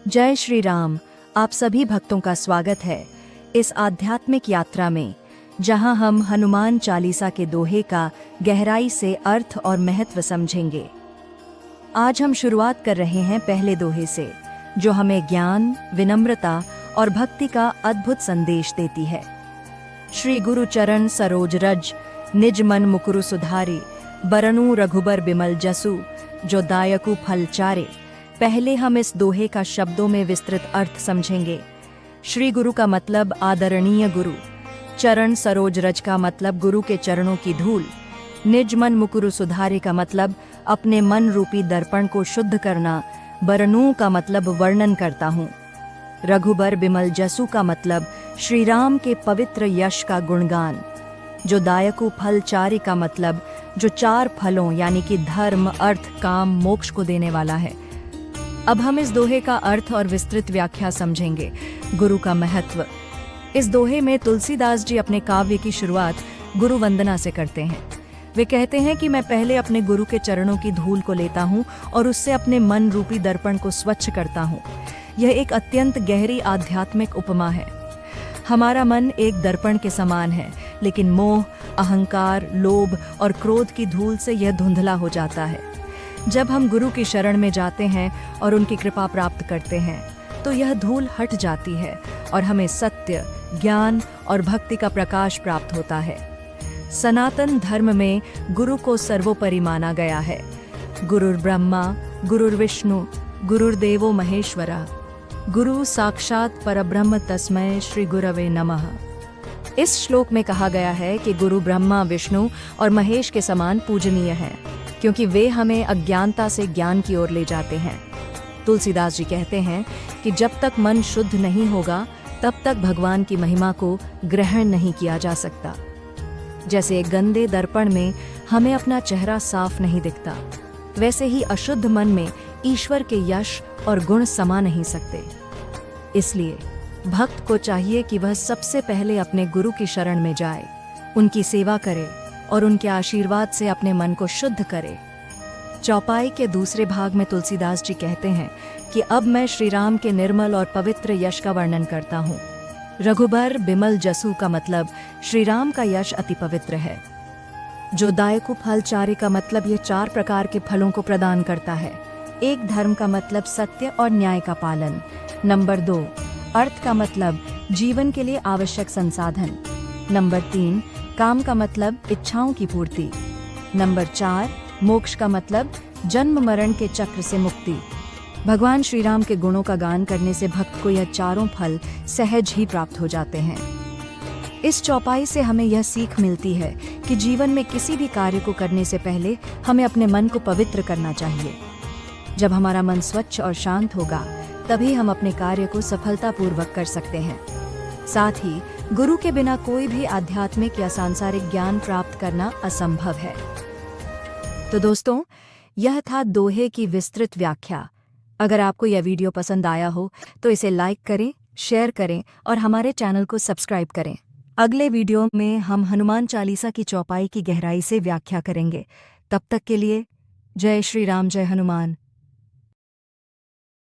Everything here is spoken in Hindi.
जय श्री राम। आप सभी भक्तों का स्वागत है इस आध्यात्मिक यात्रा में, जहां हम हनुमान चालीसा के दोहे का गहराई से अर्थ और महत्व समझेंगे। आज हम शुरुआत कर रहे हैं पहले दोहे से, जो हमें ज्ञान, विनम्रता और भक्ति का अद्भुत संदेश देती है। श्री गुरु चरण सरोज रज, निज मन मुकुरु सुधारे, बरनु रघुबर बिमल जसु, जो दायकु फल चारे। पहले हम इस दोहे का शब्दों में विस्तृत अर्थ समझेंगे। श्री गुरु का मतलब आदरणीय गुरु, चरण सरोज रज का मतलब गुरु के चरणों की धूल, निज मन मुकुरु सुधारे का मतलब अपने मन रूपी दर्पण को शुद्ध करना, बरनू का मतलब वर्णन करता हूँ, रघुबर बिमल जसु का मतलब श्री राम के पवित्र यश का गुणगान, जो दायकु फल चारि का मतलब जो चार फलों यानी कि धर्म, अर्थ, काम, मोक्ष को देने वाला है। अब हम इस दोहे का अर्थ और विस्तृत व्याख्या समझेंगे। गुरु का महत्व। इस दोहे में तुलसीदास जी अपने काव्य की शुरुआत गुरु वंदना से करते हैं। वे कहते हैं कि मैं पहले अपने गुरु के चरणों की धूल को लेता हूँ और उससे अपने मन रूपी दर्पण को स्वच्छ करता हूँ। यह एक अत्यंत गहरी आध्यात्मिक उपमा है। हमारा मन एक दर्पण के समान है, लेकिन मोह, अहंकार, लोभ और क्रोध की धूल से यह धुंधला हो जाता है। जब हम गुरु की शरण में जाते हैं और उनकी कृपा प्राप्त करते हैं, तो यह धूल हट जाती है और हमें सत्य, ज्ञान और भक्ति का प्रकाश प्राप्त होता है। सनातन धर्म में गुरु को सर्वोपरि माना गया है। गुरुर् ब्रह्मा गुरुर्विष्णु गुरुर्देवो महेश्वरा, गुरु साक्षात परब्रह्म तस्मै श्री गुरवे नमः। इस श्लोक में कहा गया है कि गुरु ब्रह्मा, विष्णु और महेश के समान पूजनीय हैं, क्योंकि वे हमें अज्ञानता से ज्ञान की ओर ले जाते हैं। तुलसीदास जी कहते हैं कि जब तक मन शुद्ध नहीं होगा, तब तक भगवान की महिमा को ग्रहण नहीं किया जा सकता। जैसे एक गंदे दर्पण में हमें अपना चेहरा साफ नहीं दिखता, वैसे ही अशुद्ध मन में ईश्वर के यश और गुण समा नहीं सकते। इसलिए भक्त को चाहिए कि वह सबसे पहले अपने गुरु की शरण में जाए, उनकी सेवा करे और उनके आशीर्वाद से अपने मन को शुद्ध करे। चौपाई के दूसरे भाग में तुलसीदास जी कहते हैं कि अब मैं श्री राम के निर्मल और पवित्र यश का वर्णन करता हूँ। रघुबर बिमल जसु का मतलब श्री राम का यश अति पवित्र है। जो दायकु फल चारि का मतलब ये चार प्रकार के फलों को प्रदान करता है। एक, धर्म का मतलब सत्य और न्याय का पालन। नंबर 2, अर्थ का मतलब जीवन के लिए आवश्यक संसाधन। नंबर 3, काम का मतलब इच्छाओं की पूर्ति। नंबर 4, मोक्ष का मतलब जन्म मरण के चक्र से मुक्ति। भगवान श्री राम के गुणों का गान करने से भक्त को यह चारों फल सहज ही प्राप्त हो जाते हैं। इस चौपाई से हमें यह सीख मिलती है कि जीवन में किसी भी कार्य को करने से पहले हमें अपने मन को पवित्र करना चाहिए। जब हमारा मन स्वच्छ और शांत होगा, तभी हम अपने कार्य को सफलतापूर्वक कर सकते हैं। साथ ही गुरु के बिना कोई भी आध्यात्मिक या सांसारिक ज्ञान प्राप्त करना असंभव है। तो दोस्तों, यह था दोहे की विस्तृत व्याख्या। अगर आपको यह वीडियो पसंद आया हो तो इसे लाइक करें, शेयर करें और हमारे चैनल को सब्सक्राइब करें। अगले वीडियो में हम हनुमान चालीसा की चौपाई की गहराई से व्याख्या करेंगे। तब तक के लिए जय श्री राम, जय हनुमान।